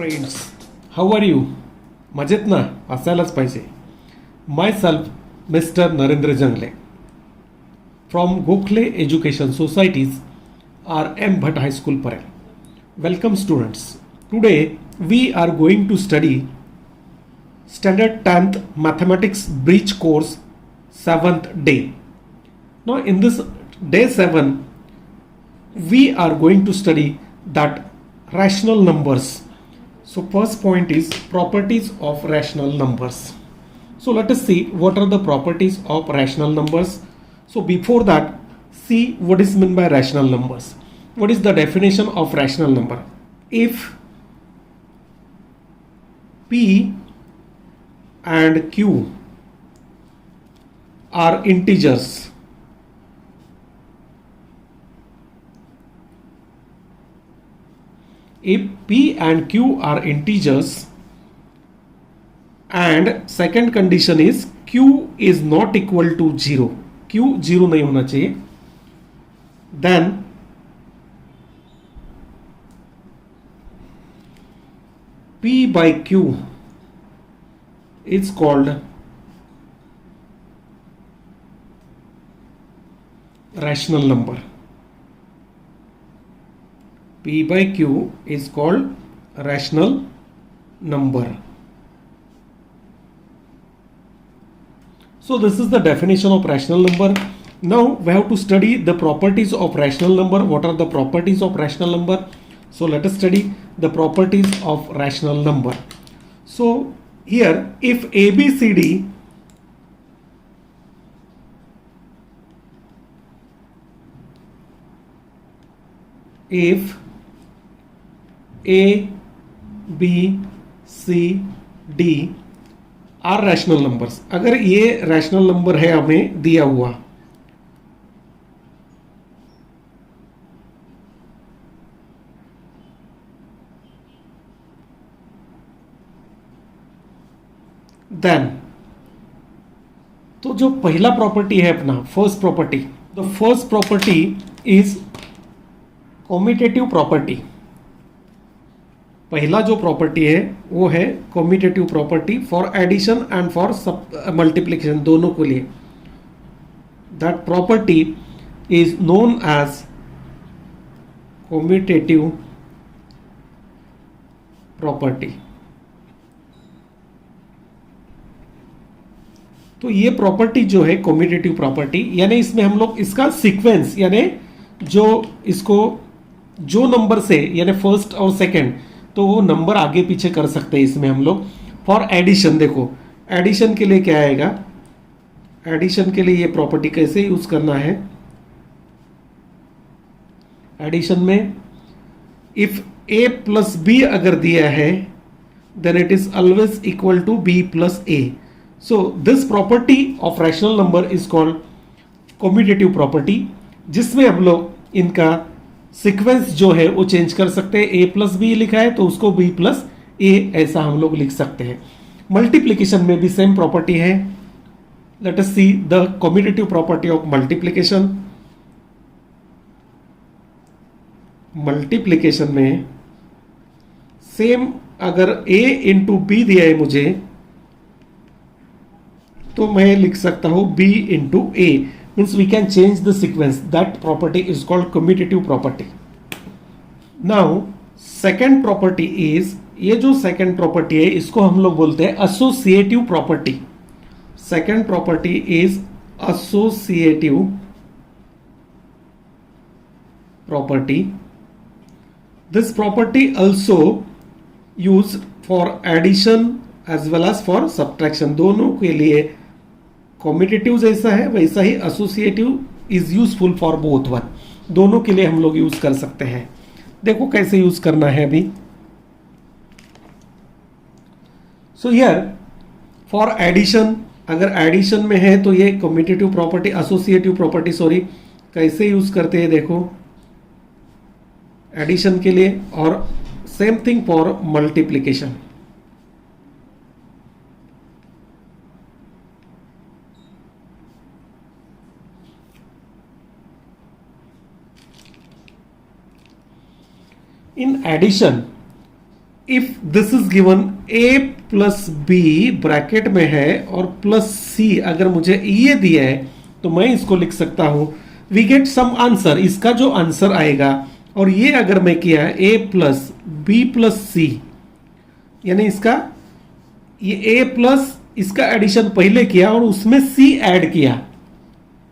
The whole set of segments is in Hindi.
Friends, how are you? मजेत ना? असायलाच पाहिजे. My self mister Narendra Jangle from Gokhale education society's R M Bhat high school Parel. Welcome students. Today we are going to study standard 10th mathematics bridge course 7th day. Now in this day 7 we are going to study that rational numbers. So first point is properties of rational numbers. So let us see what are the properties of rational numbers. So before that, see what is meant by rational numbers. What is the definition of rational number? If P and Q are integers, if P and Q are integers and second condition is Q is not equal to 0, Q 0 नहीं होना चाहिए, then P by Q is called rational number. P by Q is called rational number. So this is the definition of rational number. Now we have to study the properties of rational number. What are the properties of rational number? So let us study the properties of rational number. So here if ABCD if A, B, C, D are rational numbers, अगर ये रैशनल नंबर है हमें दिया हुआ, देन तो जो पहला प्रॉपर्टी है अपना first property, the first property is commutative property. पहला जो प्रॉपर्टी है वो है commutative property for addition and for multiplication, दोनों के लिए. That property is known as commutative property. तो ये प्रॉपर्टी जो है कॉम्यूटेटिव प्रॉपर्टी, यानी इसमें हम लोग इसका सीक्वेंस, यानी जो इसको जो नंबर से यानी फर्स्ट और सेकंड, तो वो नंबर आगे पीछे कर सकते हैं इसमें हम लोग. फॉर एडिशन, देखो एडिशन के लिए क्या आएगा, एडिशन के लिए ये प्रॉपर्टी कैसे यूज करना है. एडिशन में इफ ए प्लस बी अगर दिया है then it is always equal to B plus A. So this property of rational number is called commutative property, जिसमें हम लोग इनका सीक्वेंस जो है वो चेंज कर सकते हैं. ए प्लस बी लिखा है तो उसको बी प्लस ए ऐसा हम लोग लिख सकते हैं. मल्टीप्लिकेशन में भी सेम प्रॉपर्टी है. Late us see the commutative property of multiplication. Multiplication में सेम, अगर ए इंटू बी दिया है मुझे तो मैं लिख सकता हूं b into a, means we can change the sequence. That property is called commutative property. Now second property is, ये जो second property है इसको हम लोग बोलते हैं associative property. Second property is associative property. This property also used for addition as well as for subtraction. दोनों के लिए कॉम्यूटेटिव जैसा है वैसा ही associative is useful for both one. दोनों के लिए हम लोग यूज कर सकते हैं. देखो कैसे यूज करना है अभी. सो हियर फॉर एडिशन, अगर एडिशन में है तो ये commutative property, associative property sorry, कैसे यूज करते हैं देखो एडिशन के लिए. और same thing for multiplication. In addition, if this is given a plus B bracket में है और प्लस सी अगर मुझे ये दिया है तो मैं इसको लिख सकता हूं वी गेट सम आंसर, इसका जो आंसर आएगा। और ये अगर मैं किया a प्लस बी प्लस सी, यानी इसका ये a प्लस इसका एडिशन पहले किया और उसमें c ऐड किया,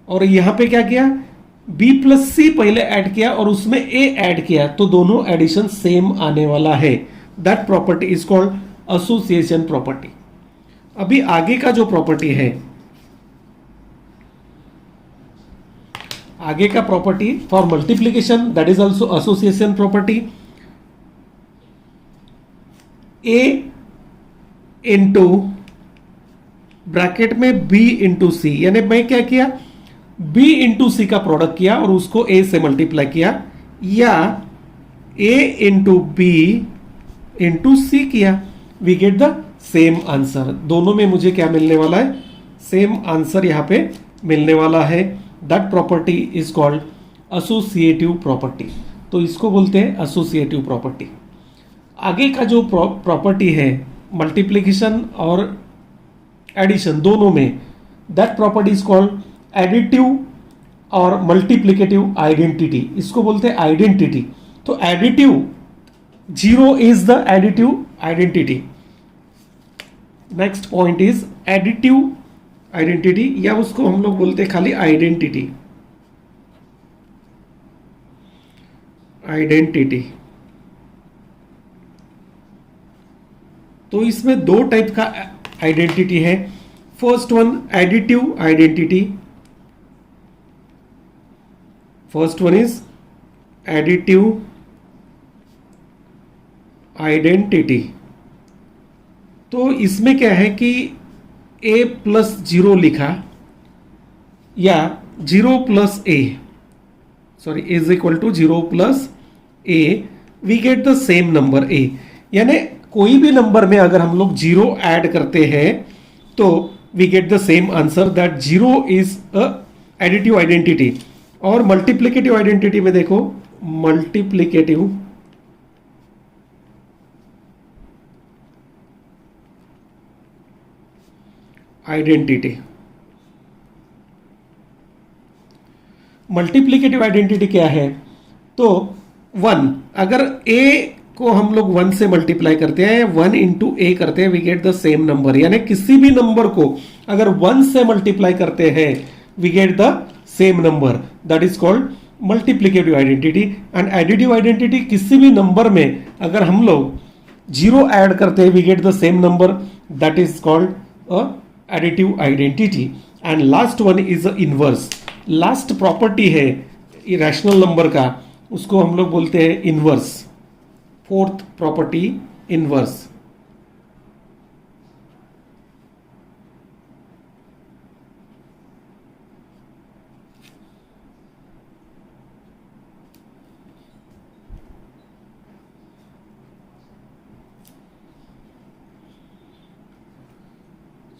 और यहां पे क्या किया b प्लस सी पहले ऐड किया और उसमें a ऐड किया, तो दोनों एडिशन सेम आने वाला है। That property is called association property. अभी आगे का जो प्रॉपर्टी है, आगे का property for multiplication, that is also association property. a into bracket में b इंटू सी, यानी मैं क्या किया b इंटू सी का प्रोडक्ट किया और उसको a से मल्टीप्लाई किया, या a into B into C किया, we get the same answer. दोनों में मुझे क्या मिलने वाला है, सेम आंसर यहां पे मिलने वाला है। That property is called associative property. तो इसको बोलते हैं एसोसिएटिव प्रॉपर्टी। आगे का जो प्रॉपर्टी है मल्टीप्लिकेशन और एडिशन दोनों में, that property is called additive और मल्टीप्लिकेटिव आइडेंटिटी। इसको बोलते हैं आइडेंटिटी। तो additive, zero is the additive identity. Next point is additive identity, या उसको हम लोग बोलते हैं खाली आइडेंटिटी। आइडेंटिटी तो इसमें दो टाइप का आइडेंटिटी है। First one additive identity, first one is additive identity. तो इसमें क्या है कि a प्लस जीरो लिखा या zero plus a, sorry is equal to zero plus a, we get the same number a। यानी कोई भी नंबर में अगर हम लोग जीरो ऐड करते हैं तो we get the same answer, that zero is a additive identity. और मल्टीप्लिकेटिव आइडेंटिटी में देखो, मल्टीप्लिकेटिव आइडेंटिटी, मल्टीप्लिकेटिव आइडेंटिटी क्या है, तो वन, अगर a को हम लोग वन से मल्टीप्लाई करते हैं, वन इंटू ए करते हैं, we get the same number. यानी किसी भी नंबर को अगर वन से मल्टीप्लाई करते हैं we get the same number, that is called multiplicative identity. And additive identity, किसी भी नंबर में अगर हम लोग जीरो ऐड करते हैं we get the same number, that is called a additive identity. And last one is inverse. Last property है रैशनल नंबर का, उसको हम लोग बोलते हैं inverse. Fourth property inverse.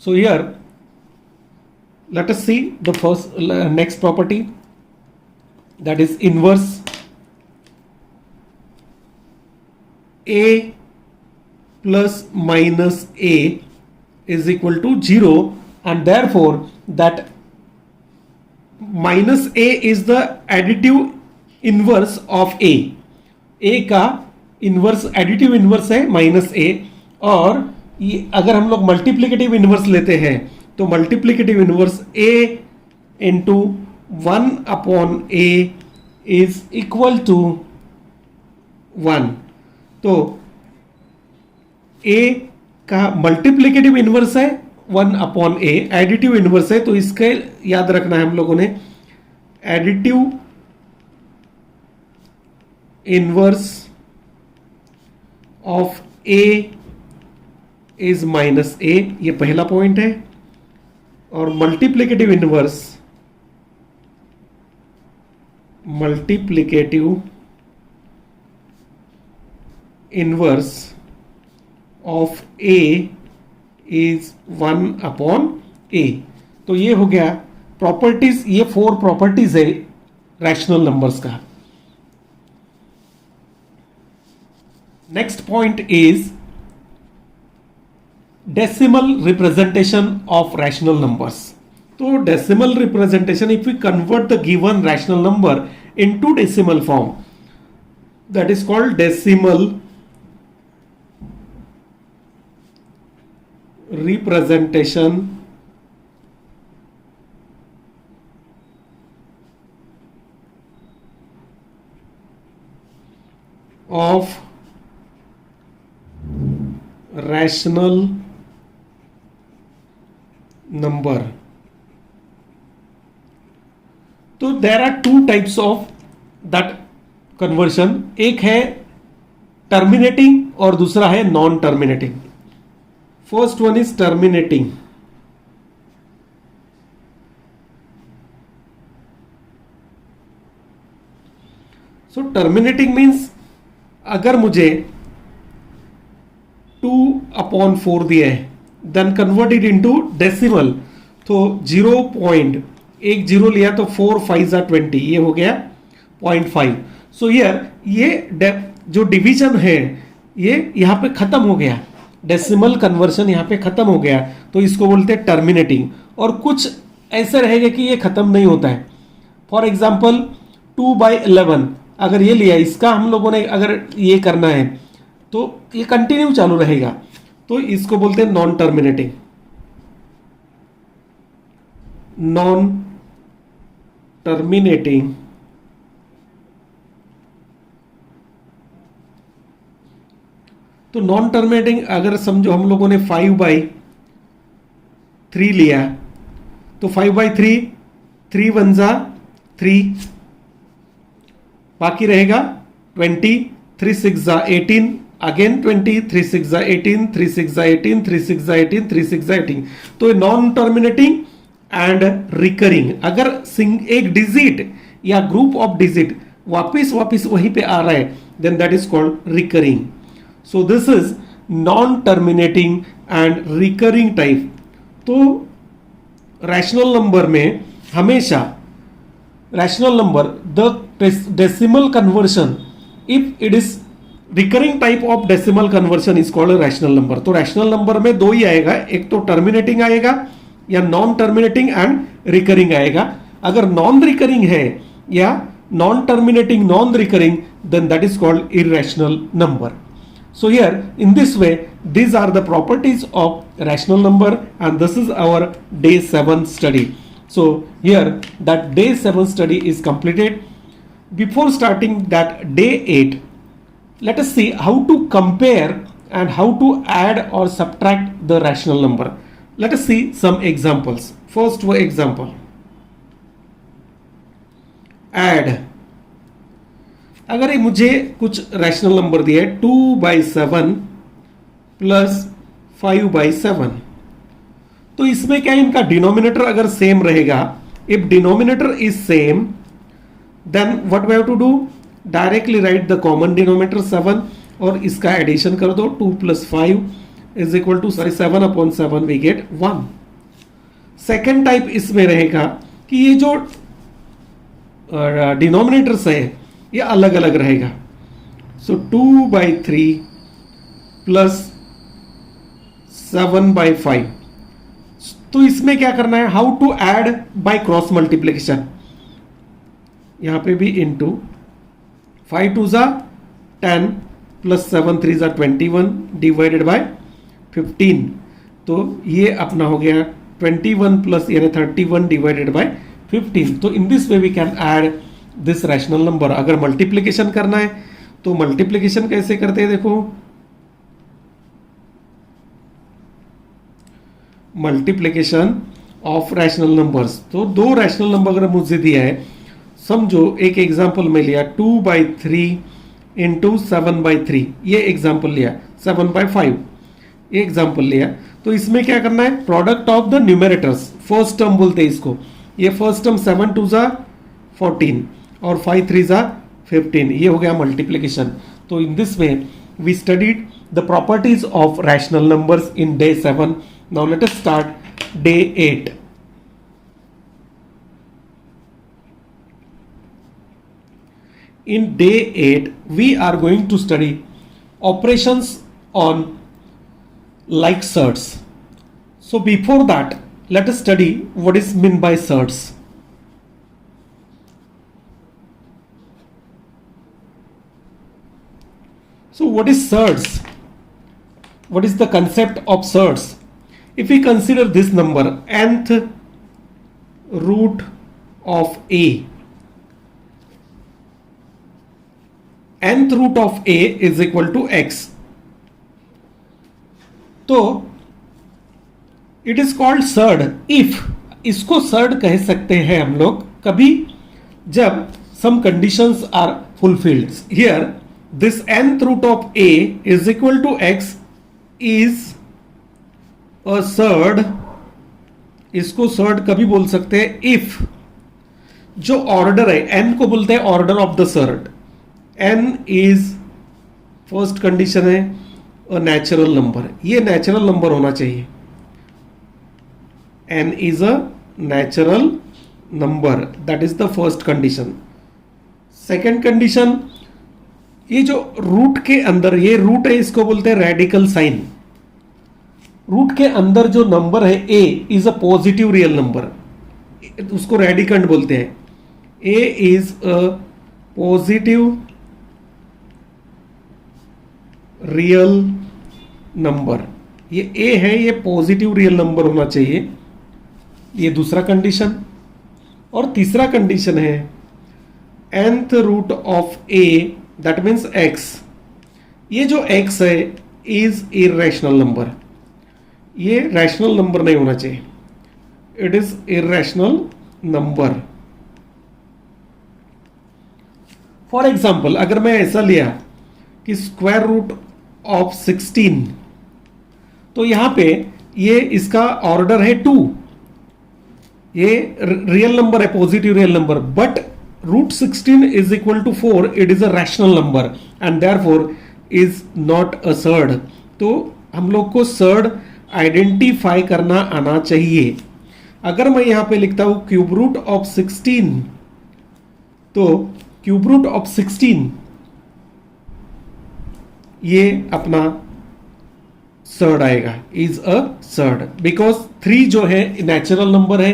So here, let us see the first next property, that is inverse. A plus minus A is equal to 0, and therefore that minus A is the additive inverse of A. A का इनवर्स एडिटिव इनवर्स है माइनस ए, और ये अगर हम लोग मल्टीप्लिकेटिव इनवर्स लेते हैं तो multiplicative inverse a into one upon a is equal to 1। तो a का मल्टीप्लिकेटिव इनवर्स है 1 अपॉन a, एडिटिव इनवर्स है, तो इसके याद रखना है हम लोगों ने, additive inverse of a is minus a, ये पहला पॉइंट है। और multiplicative inverse, multiplicative inverse of a is 1 upon a. तो ये हो गया प्रॉपर्टीज, ये 4 प्रॉपर्टीज है रैशनल नंबर्स का। Next point is decimal representation of rational numbers. So decimal representation, if we convert the given rational number into decimal form, that is called decimal representation of rational number. तो there are two types of that conversion. एक है टर्मिनेटिंग और दूसरा है non terminating. First one is terminating. So terminating means अगर मुझे 2/4 दिया है, then convert it into decimal, तो 0.10 लिया तो 4 5 20, ये हो गया 0.5. सो हियर ये जो डिवीजन है ये यहां पे खत्म हो गया, डेसिमल कन्वर्शन यहां पे खत्म हो गया, तो इसको बोलते हैं टर्मिनेटिंग. और कुछ ऐसे रहेगा कि ये खत्म नहीं होता है. फॉर एग्जाम्पल 2/11 अगर ये लिया, इसका हम लोगों ने अगर ये करना है तो ये कंटिन्यू चालू रहेगा, तो इसको बोलते हैं नॉन टर्मिनेटिंग. नॉन टर्मिनेटिंग तो नॉन टर्मिनेटिंग अगर समझो हम लोगों ने 5/3 लिया, तो 5/3 3 1 जा 3, बाकी रहेगा 20, 3 6 जा 18, अगेन 20, 3 6 जा 18, 3 6 जा 18, 3 6 जा 18, 3 6 जा 18. तो नॉन टर्मिनेटिंग एंड रिकरिंग. अगर एक डिजिट या ग्रुप ऑफ डिजिट वापिस वहीं पे आ रहा है, then that is called recurring. So this is non terminating and recurring type. तो रैशनल नंबर में हमेशा rational number the decimal conversion, if it is recurring type of decimal conversion is called rational number. तो रैशनल नंबर में दो ही आएगा, एक तो टर्मिनेटिंग आएगा या नॉन टर्मिनेटिंग एंड रिकरिंग आएगा. अगर नॉन रिकरिंग है या non terminating non recurring, then that is called irrational number. So here in this way, these are the properties of rational number, and this is our day 7 study. So here that day 7 study is completed. Before starting that day 8, let us see how to compare and how to add or subtract the rational number. Let us see some examples. First example, add. अगर मुझे कुछ रैशनल नंबर दिया है 2/7 प्लस 5/7, तो इसमें क्या इनका डिनोमिनेटर अगर सेम रहेगा, if denominator is same, then what we have to do, directly write the common denominator 7 और इसका एडिशन कर दो. 2 + 5 is equal to 7/7 we get 1. Second type इसमें रहेगा कि ये जो डिनोमिनेटर्स है ये अलग अलग रहेगा. So 2/3 plus 7/5. तो इसमें क्या करना है, how to add by cross multiplication. यहां पे भी इनटू 5 2 जा 10 प्लस 7 3 जा 21 डिवाइडेड बाय 15. तो ये अपना हो गया 21 प्लस यानी 31 डिवाइडेड बाय 15. तो in this way we can add this rational number. अगर मल्टीप्लीकेशन करना है तो मल्टीप्लीकेशन कैसे करते हैं, देखो मल्टीप्लीकेशन ऑफ रैशनल नंबर्स. तो दो रैशनल नंबर अगर मुझे दिया है, समझो एक एग्जांपल में लिया 2/3 इंटू 7/3, ये एग्जांपल लिया 7/5, ये एग्जांपल लिया. तो इसमें क्या करना है, product of the numerators, first term बोलते हैं इसको. ये फर्स्ट टर्म 7 2 जा 14 और 5 3 जा 15, ये हो गया मल्टीप्लीकेशन. तो in this way we studied the properties of rational numbers in day 7. Now let us start day 8. In day 8 we are going to study operations on like surds. So before that, let us study what is meant by surds. So what is surds? What is the concept of surds? If we consider this number, nth root of a, nth root of a is equal to x. तो it is called surd if, इसको सर्ड कह सकते हैं हम लोग कभी जब some conditions are fulfilled. Here this nth root of a is equal to x is a surd. इसको सर्ड कभी बोल सकते हैं इफ जो ऑर्डर है n को बोलते हैं order of the surd. n is first condition है अ नेचुरल नंबर. ये नेचुरल नंबर होना चाहिए. n is a natural number, that is the first condition. second condition, ये जो रूट के अंदर, ये रूट है, इसको बोलते हैं रेडिकल साइन. रूट के अंदर जो नंबर है a is a positive real number, उसको रेडिकंड बोलते हैं. a is a positive real number. ये a है, ये पॉजिटिव रियल नंबर होना चाहिए. ये दूसरा कंडीशन. और तीसरा कंडीशन है nth root of a, that means x. ये जो x है इज इरेशनल नंबर. ये रैशनल नंबर नहीं होना चाहिए. It is irrational number. For example, अगर मैं ऐसा लिया कि स्क्वायर रूट ऑफ 16, तो यहां पे ये इसका ऑर्डर है 2. ये रियल नंबर है, positive real number, but root 16 is equal to 4. It is a rational number and therefore is not a surd. तो हम लोग को सर्ड आइडेंटिफाई करना आना चाहिए. अगर मैं यहां पे लिखता हूं क्यूब रूट ऑफ 16, तो क्यूब रूट ऑफ 16 ये अपना सर्ड आएगा, इज अ सर्ड, बिकॉज 3 जो है नेचुरल नंबर है,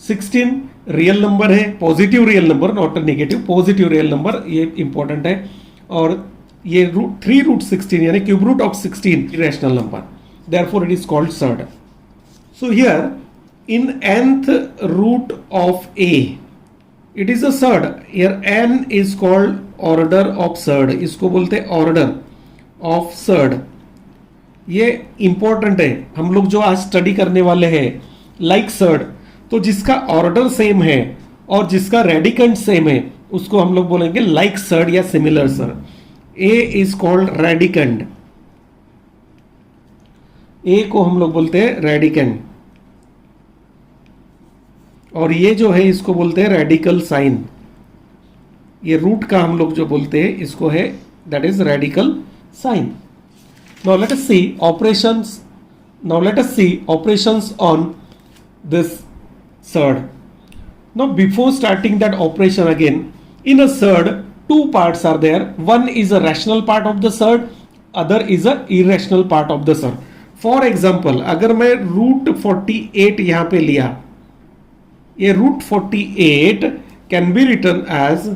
16 रियल नंबर है, positive real number, not negative, positive real number, ये इंपॉर्टेंट है. और ये 3 रूट 16 यानी cube root of 16 irrational number, therefore it is called surd. So here in nth root of a it is a surd. Here n is called order of surd. इसको बोलते हैं ऑर्डर ऑफ सर्ड. ये इंपॉर्टेंट है. हम लोग जो आज स्टडी करने वाले हैं लाइक सर्ड, तो जिसका ऑर्डर सेम है और जिसका रेडिकंड सेम है उसको हम लोग बोलेंगे लाइक सर्ड या similar surd. A is called radicand. A को हम लोग बोलते हैं रेडिकंड. और ये जो है इसको बोलते हैं रेडिकल साइन. ये रूट का हम लोग जो बोलते हैं इसको है, that is radical sign. Now let us see operations. Now let us see operations on this surd. Now before starting that operation again, in a surd, 2 parts are there. One is a rational part of the surd, other is a irrational part of the surd. For example, अगर मैं रूट 48 यहाँ पे लिया, ये root 48 can be written as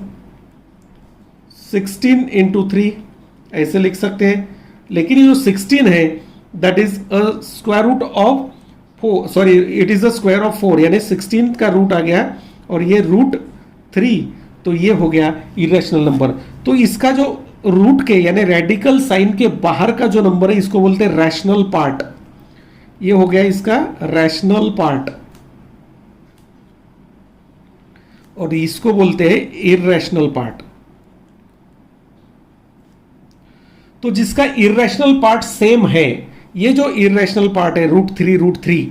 16 into 3, ऐसे लिख सकते हैं. लेकिन ये जो 16 है that is a square root of 4, sorry it is a square of 4, यानी 16 का रूट आ गया और ये रूट 3, तो ये हो गया इरेशनल नंबर. तो इसका जो रूट के यानी रेडिकल साइन के बाहर का जो नंबर है इसको बोलते हैं रैशनल पार्ट. ये हो गया इसका रैशनल पार्ट. और इसको बोलते हैं इरेशनल पार्ट. तो जिसका इरेशनल पार्ट सेम है, ये जो इरेशनल पार्ट है रूट 3,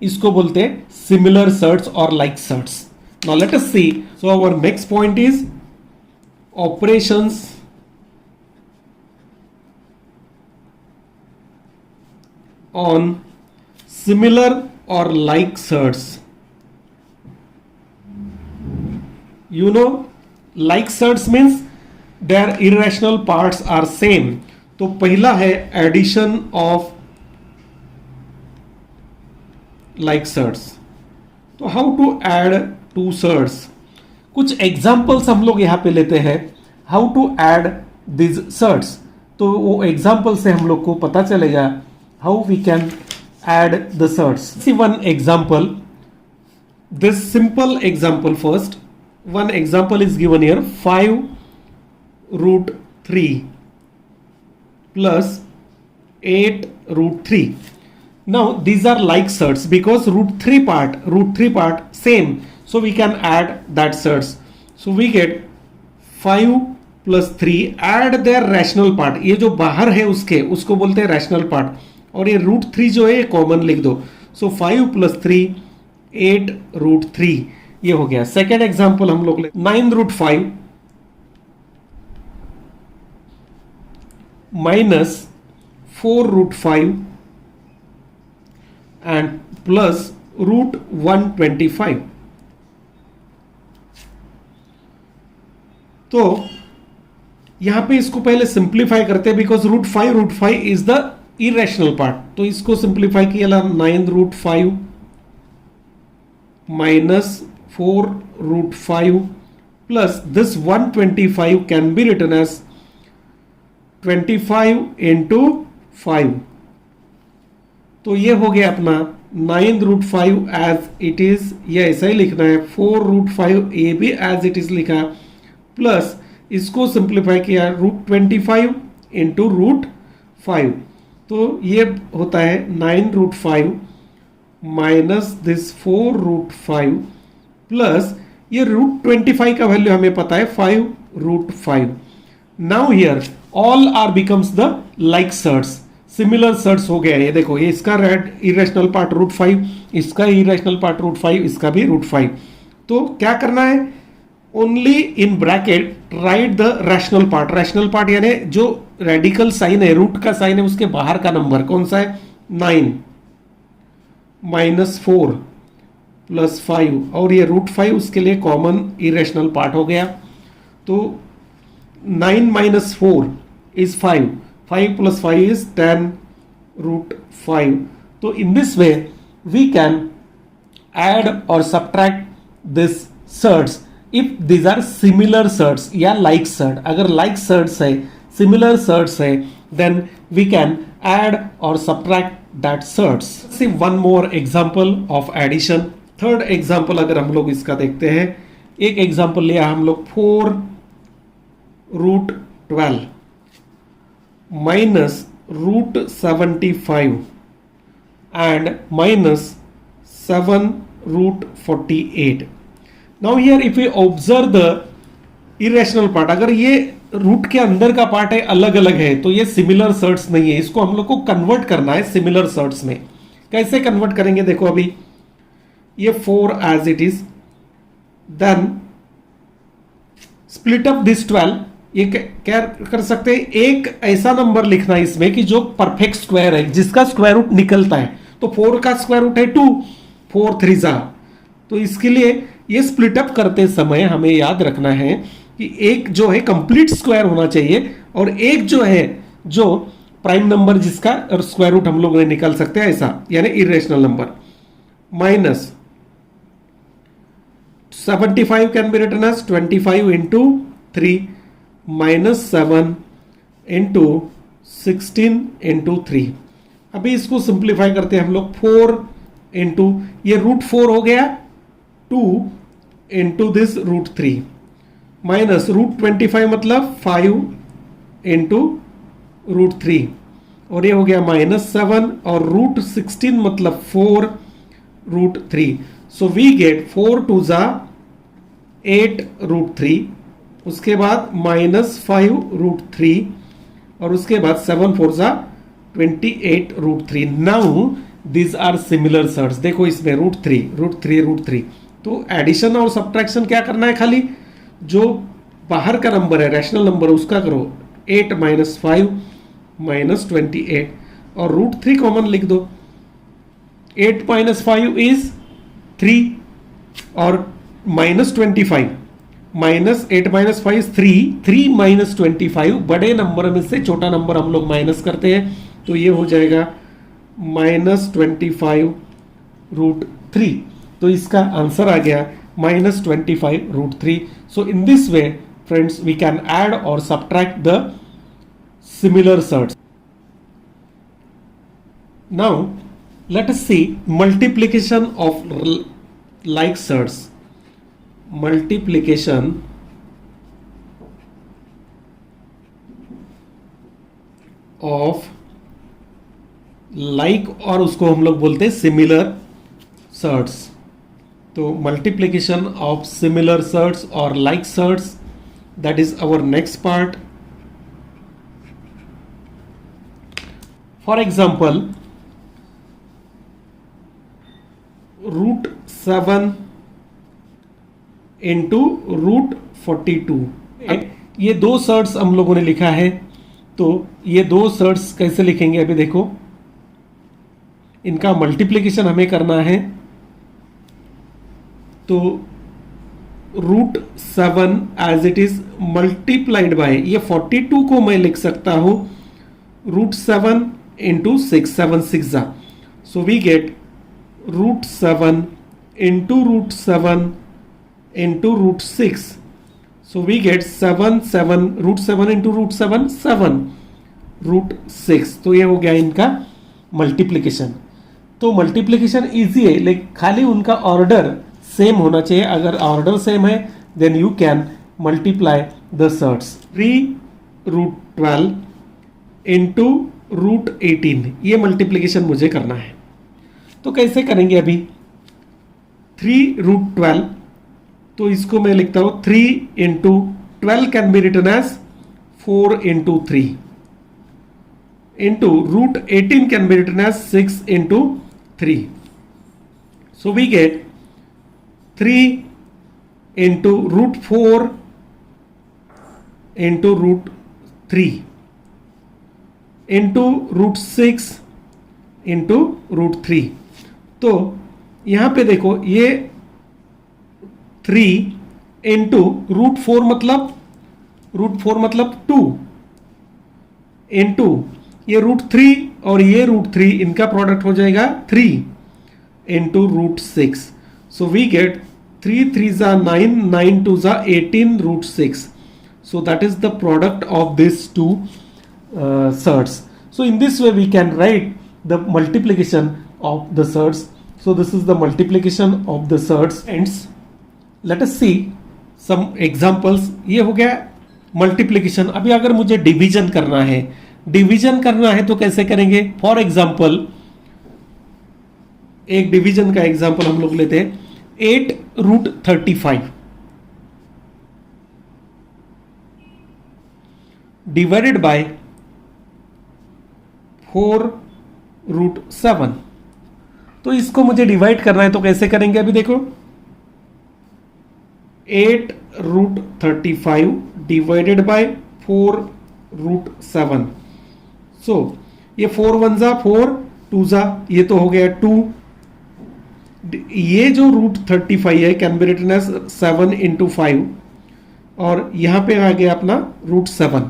इसको बोलते हैं सिमिलर सर्ड्स और like surds. Now let us see. So our next point is operations on similar और like surds. You know, like surds means their irrational parts are same. तो पहला है एडिशन ऑफ लाइक सर्ट्स। तो how to add two surds, कुछ एग्जाम्पल्स हम लोग यहां पे लेते हैं, how to add this surds. तो वो एग्जाम्पल से हम लोग को पता चलेगा how we can add the surds. See one example, this simple example first, one example is given here, 5 root 3 plus 8 root 3. Now these are like surds because root 3 part same, so we can add that surds. So we get 5 plus 3, add their rational part, ये जो बाहर है उसके उसको बोलते हैं rational part, और ये root 3 जो है कॉमन लिख दो। So 5 plus 3 8 root 3, ये हो गया। सेकेंड एग्जाम्पल हम लोग ले 9 root 5 minus 4 root 5 and plus root 125। तो यहां पे इसको पहले सिंप्लीफाई करते हैं because root 5 is the irrational part. तो इसको सिंप्लीफाई किया 9 root 5 minus 4 root 5 plus this 125 can be written as 25 into 5। तो ये हो गया अपना 9 रूट 5 एज इट इज, ये ऐसा ही लिखना है। 4 रूट 5 ये भी एज इट इज लिखा, प्लस इसको सिंप्लीफाई किया रूट 25 इंटू रूट 5। तो ये होता है 9 root 5 minus this 4 root 5 plus ये रूट 25 का वैल्यू हमें पता है 5 root 5। Now here all are becomes the like surds, similar surds हो गया। ये देखो, ये इसका इरेशनल पार्ट रूट 5, इसका इरेशनल पार्ट रूट 5, इसका भी रूट 5। तो क्या करना है, only in bracket right the rational part. Rational part यानी जो रेडिकल साइन है, रूट का साइन है, उसके बाहर का नंबर कौन सा है, 9 माइनस 4 प्लस 5, और ये रूट 5 उसके लिए कॉमन इरेशनल पार्ट हो गया। तो 9 minus 4 is 5, 5 plus 5 is 10 root 5। तो in this way we can add और subtract this surds if this are similar surds या लाइक सर्ट। अगर लाइक सर्ट्स है, सिमिलर सर्ट्स है, देन वी कैन ऐड और subtract that surds. See one more example of addition. Third example अगर हम लोग इसका देखते हैं, एक एग्जाम्पल लिया हम लोग 4 root 12 minus root 75 and minus 7 root 48। Now here if you observe the irrational part, अगर ये रूट के अंदर का पार्ट है, अलग अलग है, तो ये सिमिलर सर्ट्स नहीं है। इसको हम लोग को कन्वर्ट करना है सिमिलर सर्ट्स में। कैसे कन्वर्ट करेंगे, देखो अभी ये 4 as it is, then split up this 12। ये क्या कर सकते हैं, एक ऐसा नंबर लिखना है इसमें कि जो परफेक्ट स्क्वायर है, जिसका स्क्वायर रूट निकलता है। तो 4 का स्क्वायर रूट है 2, 4 3 जा। तो इसके लिए ये स्प्लिट अप करते समय हमें याद रखना है कि एक जो है कंप्लीट स्क्वायर होना चाहिए, और एक जो है जो प्राइम नंबर जिसका स्क्वायर रूट हम लोग निकाल सकते हैं ऐसा, यानी irrational number. Minus 75 can be written as 25 into 3 minus 7 into 16 into 3। अभी इसको सिंप्लीफाई करते हैं हम लोग, 4 इंटू ये रूट 4 हो गया, 2 into this root 3 minus root 25 मतलब 5 इंटू रूट 3, और ये हो गया माइनस 7, और रूट 16 मतलब 4 रूट 3। सो वी गेट 4 2 जा 8 रूट 3, उसके बाद माइनस 5 रूट 3, और उसके बाद 7 4 जा 28 root 3। Now this are similar surds. देखो इसमें रूट 3। तो एडिशन और सब्ट्रैक्शन क्या करना है, खाली जो बाहर का नंबर है, रैशनल नंबर, उसका करो। 8 माइनस 5 माइनस 28, और रूट 3 कॉमन लिख दो। 8 माइनस 5 इज 3, और माइनस 25 -8 - 5 3, 3 - 25, बड़े नंबर में से छोटा नंबर हम लोग माइनस करते हैं, तो ये हो जाएगा -25√3। तो इसका आंसर आ गया -25√3। So in this way friends we can add और subtract the similar surds. Now let us see multiplication of like surds. Multiplication of like, और उसको हम लोग बोलते हैं सिमिलर सर्ट्स. तो मल्टीप्लिकेशन ऑफ सिमिलर सर्ट्स और like surds, that is our next part. For example, √7 into √42. ये दो सर्ट्स हम लोगों ने लिखा है. तो ये दो सर्ट्स कैसे लिखेंगे, अभी देखो. इनका मल्टीप्लिकेशन हमें करना है. तो √7 as it is multiplied by, ये 42 को मैं लिख सकता हूं √7 इंटू 6, 7 6 जा. So we get √7 into √7 into √6. So we get 7 7, √7 into √7 7, √6. तो ये हो गया इनका मल्टीप्लिकेशन. तो मल्टीप्लिकेशन इजी है, लेकिन खाली उनका ऑर्डर सेम होना चाहिए. अगर ऑर्डर सेम है then you can multiply the surds. 3√12 into √18, ये मल्टीप्लिकेशन मुझे करना है. तो कैसे करेंगे अभी. 3√12, तो इसको मैं लिखता हूं 3 into 12 can be written as 4 into 3 into √18 can be written as 6 into 3. So we get 3 into √4 into √3 into √6 into √3. तो यहां पे देखो, ये 3 इंटू √4 मतलब 2 इंटू ये √3 और ये √3, इनका प्रोडक्ट हो जाएगा 3 इंटू √6. सो वी गेट 3 3 जा 9, 9 2 जा 18 √6. So that is the product of these two surds. So in this way we can write the multiplication of the surds. So this is the multiplication of the surds. And let us see some examples. ये हो गया multiplication. अभी अगर मुझे डिवीजन करना है तो कैसे करेंगे. फॉर एग्जाम्पल, एक डिवीजन का एग्जाम्पल हम लोग लेते हैं. 8√35 डिवाइडेड बाय 4√7. तो इसको मुझे डिवाइड करना है, तो कैसे करेंगे अभी देखो. 8√35 डिवाइडेड बाय 4√7. सो ये 4 1 जा 4, 2 जा, ये तो हो गया 2. ये जो √35 है can be written as 7 into 5, और यहां पे आ गया अपना √7.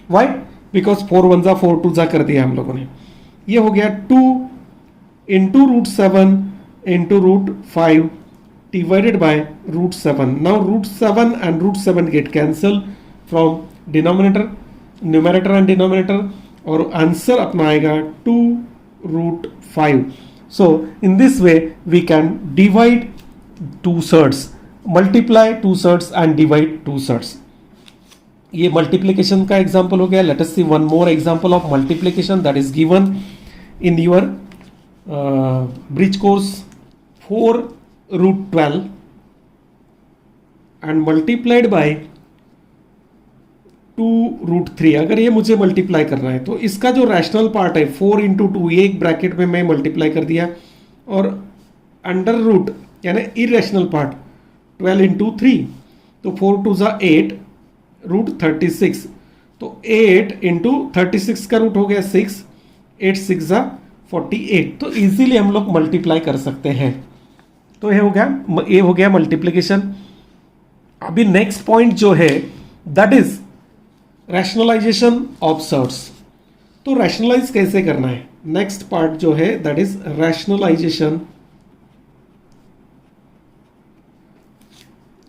वाई? बिकॉज 4 1 जा 4, 2 जा कर दिया हम लोगों ने. ये हो गया 2 into √7 into √5 divided by √7. Now √7 and √7 get cancelled from numerator and denominator, और आंसर अपना आएगा 2√5. So in this way we can divide two surds, multiply two surds and divide two surds. ये मल्टीप्लिकेशन का एग्जाम्पल हो गया. Let us see one more example of multiplication that is given in your bridge course. 4√12 and multiplied by 2√3. अगर ये मुझे मल्टीप्लाई करना है तो इसका जो रैशनल पार्ट है 4 इंटू 2, ये एक ब्रैकेट में मैं मल्टीप्लाई कर दिया, और अंडर रूट यानी इरेशनल पार्ट 12 इंटू 3, तो 4 2 जा 8 √36. तो 8 इंटू 36 का रूट हो गया 6, 8 6 जा 48. तो इजीली हम लोग मल्टीप्लाई कर सकते हैं. तो ये हो गया मल्टीप्लिकेशन. अभी नेक्स्ट पॉइंट जो है that is rationalisation of surds. तो रैशनलाइज कैसे करना है, नेक्स्ट पार्ट जो है that is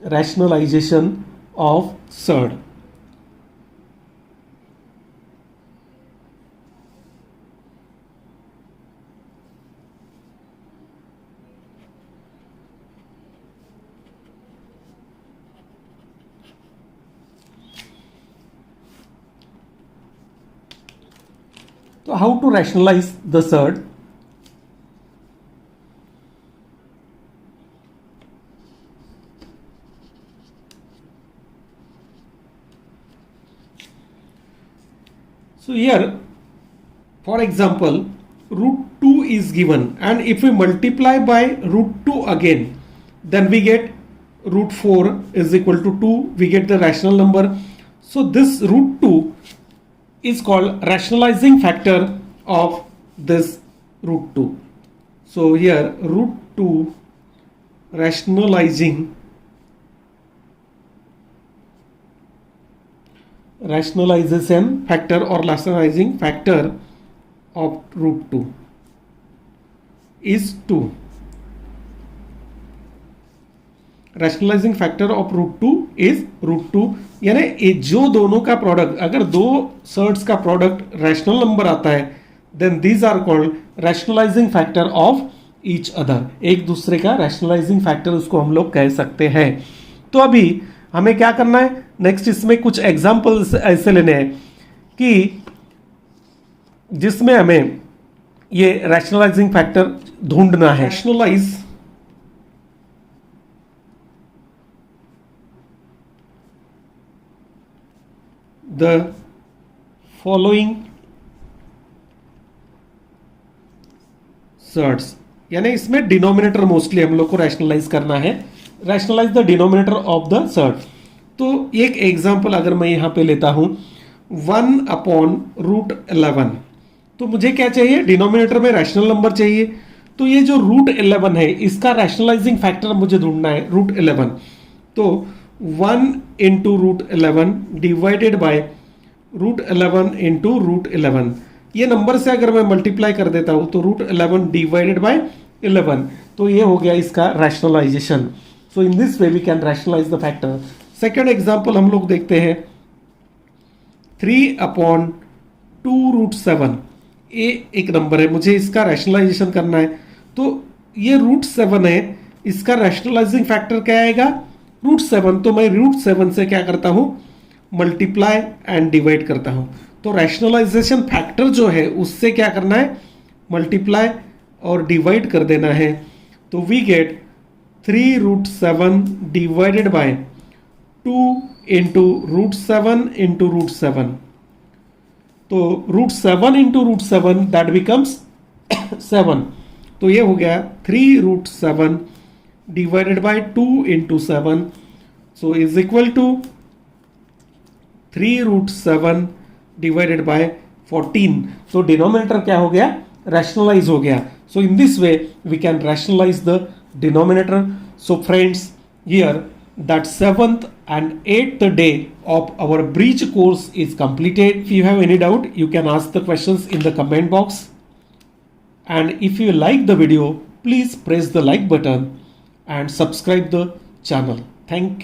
rationalisation of surd. So how to rationalize the surd? So here, for example, root 2 is given, and if we multiply by root 2 again, then we get root 4 is equal to 2, we get the rational number. So this root 2 is called rationalizing factor of this root 2. So here root 2 rationalizing factor or rationalizing factor of root 2 is 2. Rationalising factor of root 2 is root 2, यानी जो दोनों का प्रोडक्ट, अगर दो सर्ट्स का प्रोडक्ट रैशनल नंबर आता है then these are called rationalising factor of each other. एक दूसरे का रैशनलाइजिंग फैक्टर उसको हम लोग कह सकते हैं। तो अभी हमें क्या करना है, नेक्स्ट इसमें कुछ एग्जांपल्स ऐसे लेने हैं कि जिसमें हमें ये रैशनलाइजिंग फैक्टर ढूंढना है। रैशनलाइज the following सर्ट्स, यानी इसमें डिनोमिनेटर मोस्टली हम लोग को रैशनलाइज करना है, rationalise the denominator of the surd. तो एक एग्जांपल अगर मैं यहां पे लेता हूं 1/√11, तो मुझे क्या चाहिए, डिनोमिनेटर में रैशनल नंबर चाहिए। तो ये जो √11 है इसका रैशनलाइजिंग फैक्टर मुझे ढूंढना है √11। तो 1 into √11 डिवाइडेड बाय √11 into √11, ये नंबर से अगर मैं मल्टीप्लाई कर देता हूं तो √11 डिवाइडेड बाय 11, तो ये हो गया इसका rationalisation. So in this way we can rationalise the factor. Second example हम लोग देखते हैं 3/2√7, ये एक नंबर है, मुझे इसका रैशनलाइजेशन करना है। तो ये √7 है, इसका रैशनलाइजिंग फैक्टर क्या आएगा, √7। तो मैं √7 से क्या करता हूं, मल्टीप्लाई एंड डिवाइड करता हूं। तो रैशनलाइजेशन फैक्टर जो है उससे क्या करना है, मल्टीप्लाई और डिवाइड कर देना है। तो we get 3√7 divided by 2 into √7 into √7। तो √7 into √7 दैट बिकम्स 7। तो ये हो गया 3√7 divided by 2 into 7, so is equal to 3√7 divided by 14। so denominator क्या हो गया, rationalize हो गया। so in this way we can rationalize the denominator। so friends, here that 7th and 8th day of our bridge course is completed. If you have any doubt you can ask the questions in the comment box, and if you like the video please press the like button and subscribe the channel. Thank you.